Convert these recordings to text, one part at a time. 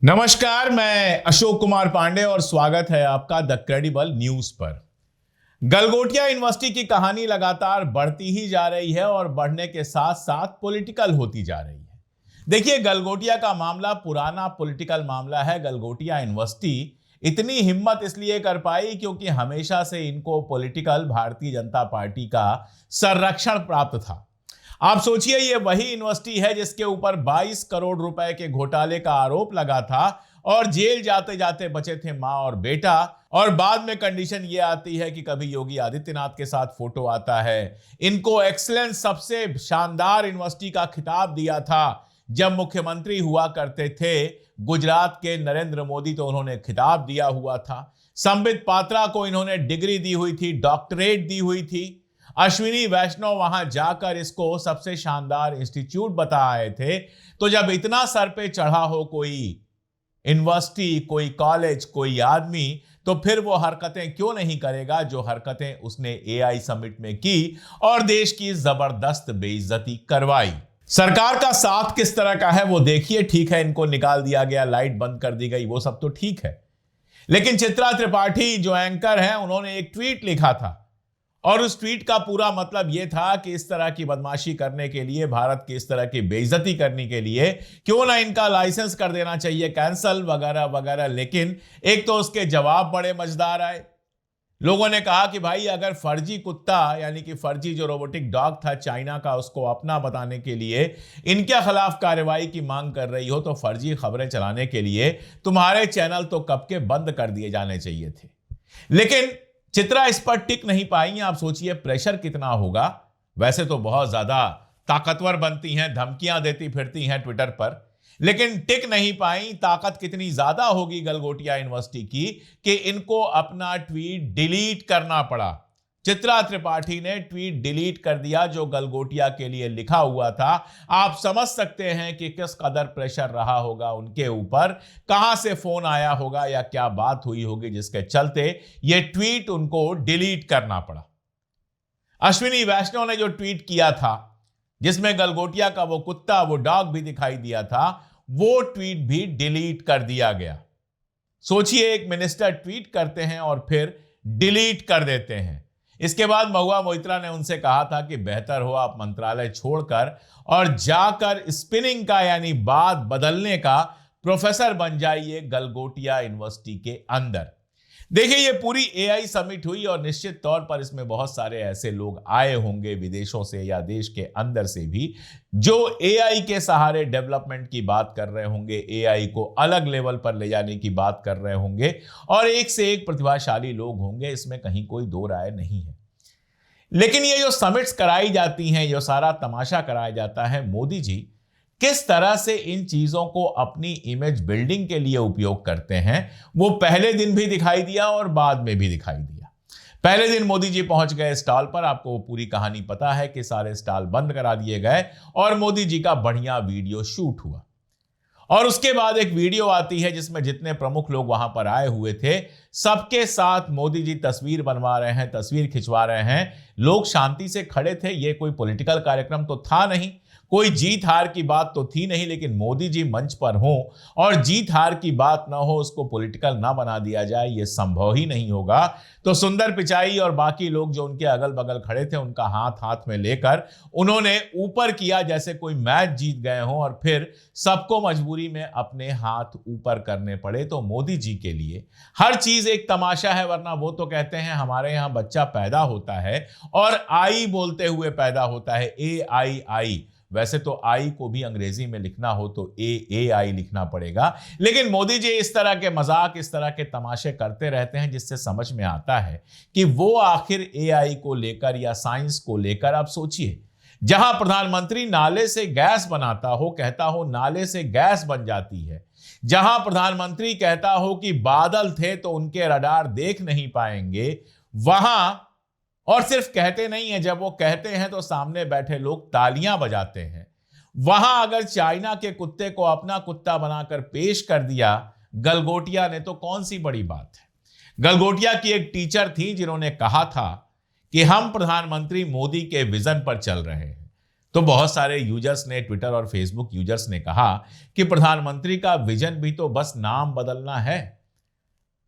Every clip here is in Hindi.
नमस्कार, मैं अशोक कुमार पांडे और स्वागत है आपका द क्रेडिबल न्यूज पर। गलगोटिया यूनिवर्सिटी की कहानी लगातार बढ़ती ही जा रही है और बढ़ने के साथ साथ पॉलिटिकल होती जा रही है। देखिए, गलगोटिया का मामला पुराना पॉलिटिकल मामला है। गलगोटिया यूनिवर्सिटी इतनी हिम्मत इसलिए कर पाई क्योंकि हमेशा से इनको पॉलिटिकल भारतीय जनता पार्टी का संरक्षण प्राप्त था। आप सोचिए, ये वही यूनिवर्सिटी है जिसके ऊपर 22 करोड़ रुपए के घोटाले का आरोप लगा था और जेल जाते जाते बचे थे मां और बेटा। और बाद में कंडीशन ये आती है कि कभी योगी आदित्यनाथ के साथ फोटो आता है। इनको एक्सीलेंस सबसे शानदार यूनिवर्सिटी का खिताब दिया था जब मुख्यमंत्री हुआ करते थे गुजरात के नरेंद्र मोदी, तो उन्होंने खिताब दिया हुआ था। संबित पात्रा को इन्होंने डिग्री दी हुई थी, डॉक्टरेट दी हुई थी। अश्विनी वैष्णव वहां जाकर इसको सबसे शानदार इंस्टीट्यूट बता आए थे। तो जब इतना सर पे चढ़ा हो कोई यूनिवर्सिटी, कोई कॉलेज, कोई आदमी, तो फिर वो हरकतें क्यों नहीं करेगा जो हरकतें उसने एआई समिट में की और देश की जबरदस्त बेइज्जती करवाई। सरकार का साथ किस तरह का है वो देखिए। ठीक है, इनको निकाल दिया गया, लाइट बंद कर दी गई, वो सब तो ठीक है, लेकिन चित्रा त्रिपाठी जो एंकर है, उन्होंने एक ट्वीट लिखा था और उस ट्वीट का पूरा मतलब यह था कि इस तरह की बदमाशी करने के लिए, भारत की इस तरह की बेइज्जती करने के लिए क्यों ना इनका लाइसेंस कर देना चाहिए कैंसल, वगैरह वगैरह। लेकिन एक तो उसके जवाब बड़े मजेदार आए। लोगों ने कहा कि भाई, अगर फर्जी कुत्ता यानी कि फर्जी जो रोबोटिक डॉग था चाइना का, उसको अपना बताने के लिए इनके खिलाफ कार्रवाई की मांग कर रही हो, तो फर्जी खबरें चलाने के लिए तुम्हारे चैनल तो कब के बंद कर दिए जाने चाहिए थे। लेकिन चित्रा इस पर टिक नहीं पाई। आप सोचिए प्रेशर कितना होगा। वैसे तो बहुत ज्यादा ताकतवर बनती हैं, धमकियां देती फिरती हैं ट्विटर पर, लेकिन टिक नहीं पाई। ताकत कितनी ज्यादा होगी गलगोटिया यूनिवर्सिटी की कि इनको अपना ट्वीट डिलीट करना पड़ा। चित्रा त्रिपाठी ने ट्वीट डिलीट कर दिया जो गलगोटिया के लिए लिखा हुआ था। आप समझ सकते हैं कि किस कदर प्रेशर रहा होगा उनके ऊपर, कहां से फोन आया होगा या क्या बात हुई होगी जिसके चलते यह ट्वीट उनको डिलीट करना पड़ा। अश्विनी वैष्णव ने जो ट्वीट किया था जिसमें गलगोटिया का वो कुत्ता, वो डॉग भी दिखाई दिया था, वो ट्वीट भी डिलीट कर दिया गया। सोचिए, एक मिनिस्टर ट्वीट करते हैं और फिर डिलीट कर देते हैं। इसके बाद महुआ मोइत्रा ने उनसे कहा था कि बेहतर हो आप मंत्रालय छोड़कर और जाकर स्पिनिंग का यानी बात बदलने का प्रोफेसर बन जाइए गलगोटिया यूनिवर्सिटी के अंदर। देखिए, ये पूरी एआई समिट हुई और निश्चित तौर पर इसमें बहुत सारे ऐसे लोग आए होंगे विदेशों से या देश के अंदर से भी, जो एआई के सहारे डेवलपमेंट की बात कर रहे होंगे, एआई को अलग लेवल पर ले जाने की बात कर रहे होंगे और एक से एक प्रतिभाशाली लोग होंगे, इसमें कहीं कोई दो राय नहीं है। लेकिन ये जो समिट्स कराई जाती हैं, जो सारा तमाशा कराया जाता है, मोदी जी किस तरह से इन चीजों को अपनी इमेज बिल्डिंग के लिए उपयोग करते हैं, वो पहले दिन भी दिखाई दिया और बाद में भी दिखाई दिया। पहले दिन मोदी जी पहुंच गए स्टॉल पर, आपको वो पूरी कहानी पता है कि सारे स्टॉल बंद करा दिए गए और मोदी जी का बढ़िया वीडियो शूट हुआ। और उसके बाद एक वीडियो आती है जिसमें जितने प्रमुख लोग वहां पर आए हुए थे, सबके साथ मोदी जी तस्वीर बनवा रहे हैं, तस्वीर खिंचवा रहे हैं। लोग शांति से खड़े थे। ये कोई पॉलिटिकल कार्यक्रम तो था नहीं, कोई जीत हार की बात तो थी नहीं, लेकिन मोदी जी मंच पर हों और जीत हार की बात ना हो, उसको पॉलिटिकल ना बना दिया जाए, यह संभव ही नहीं होगा। तो सुंदर पिचाई और बाकी लोग जो उनके अगल बगल खड़े थे, उनका हाथ हाथ में लेकर उन्होंने ऊपर किया जैसे कोई मैच जीत गए हों और फिर सबको मजबूरी में अपने हाथ ऊपर करने पड़े। तो मोदी जी के लिए हर चीज एक तमाशा है, वरना वो तो कहते हैं हमारे यहां बच्चा पैदा होता है और आई बोलते हुए पैदा होता है, AI। वैसे तो आई को भी अंग्रेजी में लिखना हो तो AI लिखना पड़ेगा, लेकिन मोदी जी इस तरह के मजाक, इस तरह के तमाशे करते रहते हैं जिससे समझ में आता है कि वो आखिर AI को लेकर या साइंस को लेकर, आप सोचिए, जहां प्रधानमंत्री नाले से गैस बनाता हो, कहता हो नाले से गैस बन जाती है, जहां प्रधानमंत्री कहता हो कि बादल थे तो उनके रडार देख नहीं पाएंगे, वहां और सिर्फ कहते नहीं है, जब वो कहते हैं तो सामने बैठे लोग तालियां बजाते हैं। वहां अगर चाइना के कुत्ते को अपना कुत्ता बनाकर पेश कर दिया गलगोटिया ने, तो कौन सी बड़ी बात है। गलगोटिया की एक टीचर थी जिन्होंने कहा था कि हम प्रधानमंत्री मोदी के विजन पर चल रहे हैं। तो बहुत सारे यूजर्स ने, ट्विटर और फेसबुक यूजर्स ने कहा कि प्रधानमंत्री का विजन भी तो बस नाम बदलना है।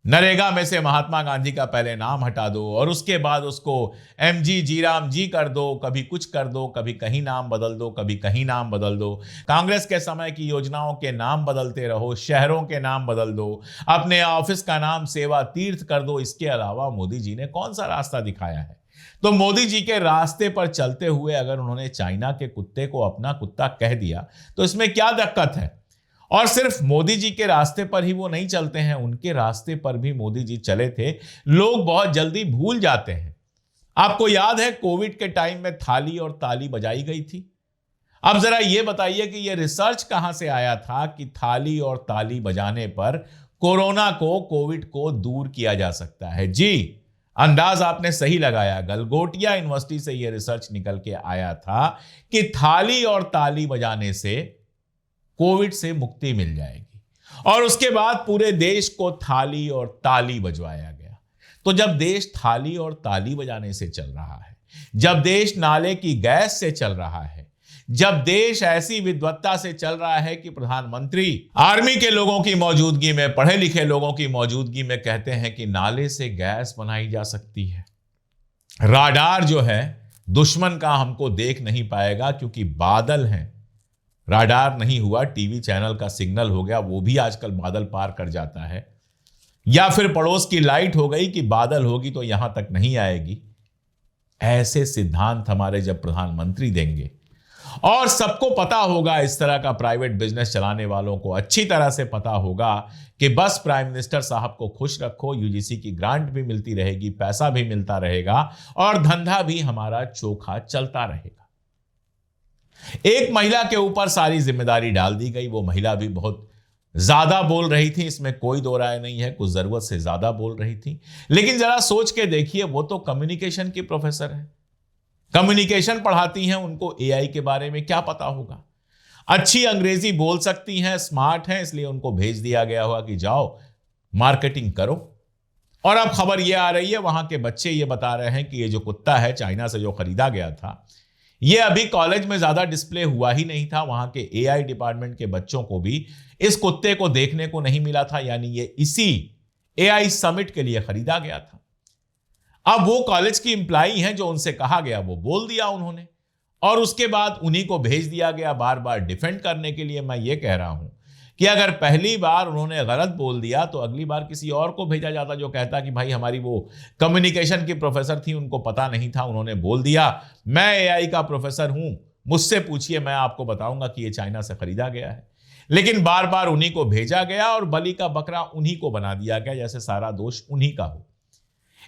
नरेगा में से महात्मा गांधी का पहले नाम हटा दो और उसके बाद उसको एमजी जीराम जी कर दो, कभी कुछ कर दो, कभी कहीं नाम बदल दो, कभी कहीं नाम बदल दो। कांग्रेस के समय की योजनाओं के नाम बदलते रहो, शहरों के नाम बदल दो, अपने ऑफिस का नाम सेवा तीर्थ कर दो। इसके अलावा मोदी जी ने कौन सा रास्ता दिखाया है? तो मोदी जी के रास्ते पर चलते हुए अगर उन्होंने चाइना के कुत्ते को अपना कुत्ता कह दिया तो इसमें क्या दिक्कत है? और सिर्फ मोदी जी के रास्ते पर ही वो नहीं चलते हैं, उनके रास्ते पर भी मोदी जी चले थे। लोग बहुत जल्दी भूल जाते हैं। आपको याद है कोविड के टाइम में थाली और ताली बजाई गई थी। अब जरा ये बताइए कि ये रिसर्च कहां से आया था कि थाली और ताली बजाने पर कोरोना को, कोविड को दूर किया जा सकता है? जी, अंदाज आपने सही लगाया। गलगोटिया यूनिवर्सिटी से यह रिसर्च निकल के आया था कि थाली और ताली बजाने से कोविड से मुक्ति मिल जाएगी। और उसके बाद पूरे देश को थाली और ताली बजवाया गया। तो जब देश थाली और ताली बजाने से चल रहा है, जब देश नाले की गैस से चल रहा है, जब देश ऐसी विद्वत्ता से चल रहा है कि प्रधानमंत्री आर्मी के लोगों की मौजूदगी में, पढ़े लिखे लोगों की मौजूदगी में कहते हैं कि नाले से गैस बनाई जा सकती है। राडार जो है दुश्मन का हमको देख नहीं पाएगा क्योंकि बादल हैं। राडार नहीं हुआ, टीवी चैनल का सिग्नल हो गया, वो भी आजकल बादल पार कर जाता है। या फिर पड़ोस की लाइट हो गई कि बादल होगी तो यहां तक नहीं आएगी। ऐसे सिद्धांत हमारे जब प्रधानमंत्री देंगे और सबको पता होगा, इस तरह का प्राइवेट बिजनेस चलाने वालों को अच्छी तरह से पता होगा कि बस प्राइम मिनिस्टर साहब को खुश रखो, यूजीसी की ग्रांट भी मिलती रहेगी, पैसा भी मिलता रहेगा और धंधा भी हमारा चोखा चलता रहेगा। एक महिला के ऊपर सारी जिम्मेदारी डाल दी गई। वो महिला भी बहुत ज्यादा बोल रही थी, इसमें कोई दो राय नहीं है, कुछ जरूरत से ज्यादा बोल रही थी। लेकिन जरा सोच के देखिए, वो तो कम्युनिकेशन की प्रोफेसर है, कम्युनिकेशन पढ़ाती हैं, उनको एआई के बारे में क्या पता होगा? अच्छी अंग्रेजी बोल सकती हैं, स्मार्ट हैं, इसलिए उनको भेज दिया गया होगा कि जाओ मार्केटिंग करो। और अब खबर यह आ रही है, वहां के बच्चे ये बता रहे हैं कि ये जो कुत्ता है चाइना से जो खरीदा गया था, ये अभी कॉलेज में ज्यादा डिस्प्ले हुआ ही नहीं था। वहां के एआई डिपार्टमेंट के बच्चों को भी इस कुत्ते को देखने को नहीं मिला था, यानी ये इसी एआई समिट के लिए खरीदा गया था। अब वो कॉलेज की एम्प्लॉई हैं, जो उनसे कहा गया वो बोल दिया उन्होंने, और उसके बाद उन्हीं को भेज दिया गया बार बार डिफेंड करने के लिए। मैं ये कह रहा हूं कि अगर पहली बार उन्होंने गलत बोल दिया तो अगली बार किसी और को भेजा जाता जो कहता कि भाई हमारी वो कम्युनिकेशन की प्रोफेसर थी, उनको पता नहीं था, उन्होंने बोल दिया, मैं एआई का प्रोफेसर हूं, मुझसे पूछिए, मैं आपको बताऊंगा कि ये चाइना से खरीदा गया है। लेकिन बार बार उन्हीं को भेजा गया और बलि का बकरा उन्हीं को बना दिया गया, जैसे सारा दोष उन्हीं का हो।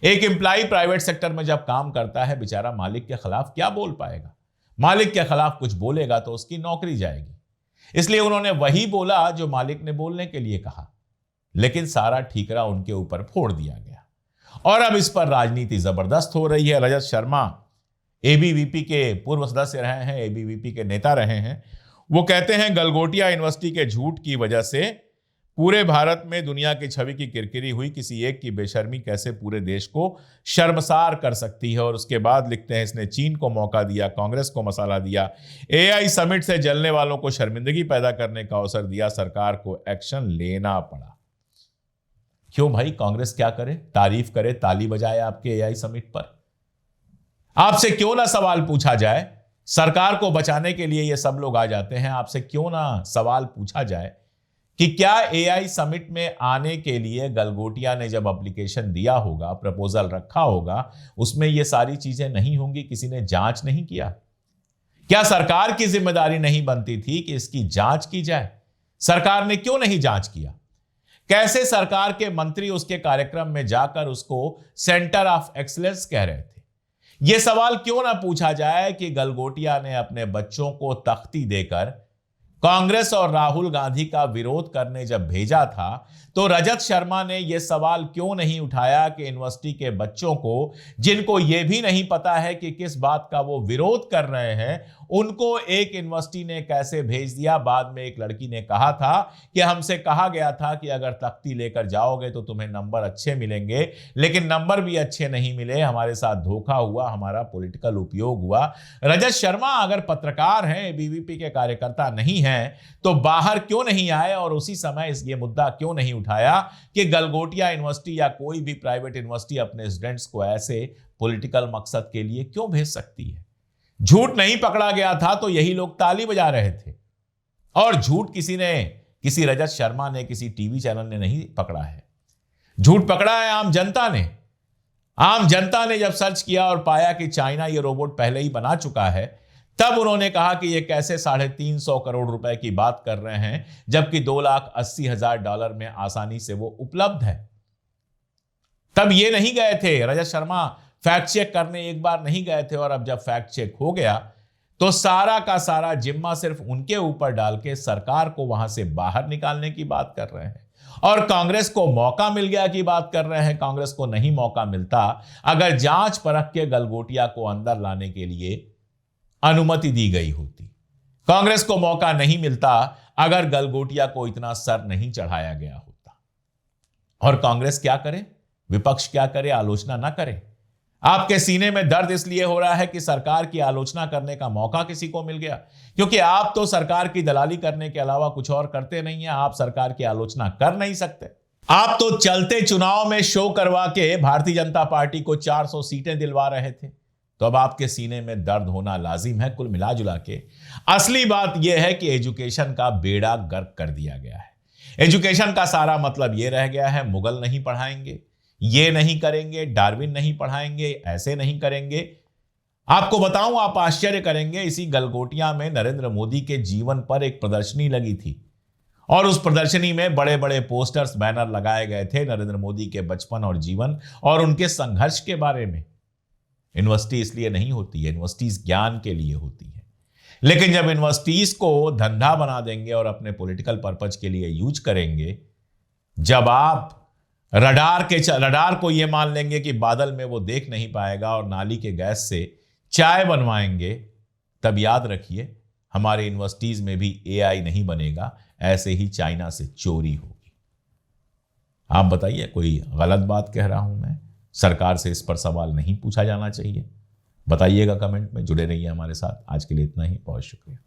एक एम्प्लॉय प्राइवेट सेक्टर में जब काम करता है, बेचारा मालिक के खिलाफ क्या बोल पाएगा? मालिक के खिलाफ कुछ बोलेगा तो उसकी नौकरी जाएगी। इसलिए उन्होंने वही बोला जो मालिक ने बोलने के लिए कहा, लेकिन सारा ठीकरा उनके ऊपर फोड़ दिया गया। और अब इस पर राजनीति जबरदस्त हो रही है। रजत शर्मा एबीवीपी के पूर्व सदस्य रहे हैं, एबीवीपी के नेता रहे हैं। वो कहते हैं गलगोटिया यूनिवर्सिटी के झूठ की वजह से पूरे भारत में दुनिया की छवि की किरकिरी हुई। किसी एक की बेशर्मी कैसे पूरे देश को शर्मसार कर सकती है। और उसके बाद लिखते हैं, इसने चीन को मौका दिया, कांग्रेस को मसाला दिया, एआई समिट से जलने वालों को शर्मिंदगी पैदा करने का अवसर दिया, सरकार को एक्शन लेना पड़ा। क्यों भाई, कांग्रेस क्या करे? तारीफ करे, ताली बजाए आपके एआई समिट पर? आपसे क्यों ना सवाल पूछा जाए? सरकार को बचाने के लिए ये सब लोग आ जाते हैं, आपसे क्यों ना सवाल पूछा जाए कि क्या एआई समिट में आने के लिए गलगोटिया ने जब एप्लीकेशन दिया होगा, प्रपोजल रखा होगा, उसमें ये सारी चीजें नहीं होंगी? किसी ने जांच नहीं किया? क्या सरकार की जिम्मेदारी नहीं बनती थी कि इसकी जांच की जाए? सरकार ने क्यों नहीं जांच किया? कैसे सरकार के मंत्री उसके कार्यक्रम में जाकर उसको सेंटर ऑफ एक्सीलेंस कह रहे थे? यह सवाल क्यों ना पूछा जाए कि गलगोटिया ने अपने बच्चों को तख्ती देकर कांग्रेस और राहुल गांधी का विरोध करने जब भेजा था तो रजत शर्मा ने यह सवाल क्यों नहीं उठाया कि यूनिवर्सिटी के बच्चों को, जिनको यह भी नहीं पता है कि किस बात का वो विरोध कर रहे हैं, उनको एक यूनिवर्सिटी ने कैसे भेज दिया। बाद में एक लड़की ने कहा था कि हमसे कहा गया था कि अगर तख्ती लेकर जाओगे तो तुम्हें नंबर अच्छे मिलेंगे, लेकिन नंबर भी अच्छे नहीं मिले, हमारे साथ धोखा हुआ, हमारा पॉलिटिकल उपयोग हुआ। रजत शर्मा अगर पत्रकार हैं, बीवीपी के कार्यकर्ता नहीं हैं, तो बाहर क्यों नहीं आए और उसी समय ये मुद्दा क्यों नहीं उठाया कि गलगोटिया यूनिवर्सिटी या कोई भी प्राइवेट यूनिवर्सिटी अपने स्टूडेंट्स को ऐसे पॉलिटिकल मकसद के लिए क्यों भेज सकती है। झूठ नहीं पकड़ा गया था तो यही लोग ताली बजा रहे थे, और झूठ किसी रजत शर्मा ने, किसी टीवी चैनल ने नहीं पकड़ा है। झूठ पकड़ा है आम जनता ने। आम जनता ने जब सर्च किया और पाया कि चाइना ये रोबोट पहले ही बना चुका है, तब उन्होंने कहा कि ये कैसे 350 करोड़ रुपए की बात कर रहे हैं, जबकि $2,80,000 में आसानी से वो उपलब्ध है। तब ये नहीं गए थे, रजत शर्मा फैक्ट चेक करने एक बार नहीं गए थे, और अब जब फैक्ट चेक हो गया तो सारा का सारा जिम्मा सिर्फ उनके ऊपर डाल के सरकार को वहां से बाहर निकालने की बात कर रहे हैं। और कांग्रेस को मौका मिल गया की बात कर रहे हैं। कांग्रेस को नहीं मौका मिलता अगर जांच परख के गलगोटिया को अंदर लाने के लिए अनुमति दी गई होती। कांग्रेस को मौका नहीं मिलता अगर गलगोटिया को इतना सर नहीं चढ़ाया गया होता। और कांग्रेस क्या करे, विपक्ष क्या करे, आलोचना ना करे। आपके सीने में दर्द इसलिए हो रहा है कि सरकार की आलोचना करने का मौका किसी को मिल गया, क्योंकि आप तो सरकार की दलाली करने के अलावा कुछ और करते नहीं हैं। आप सरकार की आलोचना कर नहीं सकते। आप तो चलते चुनाव में शो करवा के भारतीय जनता पार्टी को 400 सीटें दिलवा रहे थे, तो अब आपके सीने में दर्द होना लाजिम है। कुल मिला जुला के असली बात यह है कि एजुकेशन का बेड़ा गर्क कर दिया गया है। एजुकेशन का सारा मतलब यह रह गया है, मुगल नहीं पढ़ाएंगे, ये नहीं करेंगे, डार्विन नहीं पढ़ाएंगे, ऐसे नहीं करेंगे। आपको बताऊं, आप आश्चर्य करेंगे, इसी गलगोटिया में नरेंद्र मोदी के जीवन पर एक प्रदर्शनी लगी थी, और उस प्रदर्शनी में बड़े बड़े पोस्टर्स, बैनर लगाए गए थे नरेंद्र मोदी के बचपन और जीवन और उनके संघर्ष के बारे में। यूनिवर्सिटी इसलिए नहीं होती है, यूनिवर्सिटीज ज्ञान के लिए होती है। लेकिन जब यूनिवर्सिटीज को धंधा बना देंगे और अपने पॉलिटिकल पर्पज के लिए यूज करेंगे, जब आप रडार को यह मान लेंगे कि बादल में वो देख नहीं पाएगा और नाली के गैस से चाय बनवाएंगे, तब याद रखिए हमारे यूनिवर्सिटीज में भी एआई नहीं बनेगा, ऐसे ही चाइना से चोरी होगी। आप बताइए, कोई गलत बात कह रहा हूं मैं? सरकार से इस पर सवाल नहीं पूछा जाना चाहिए? बताइएगा कमेंट में। जुड़े रहिए हमारे साथ। आज के लिए इतना ही, बहुत शुक्रिया।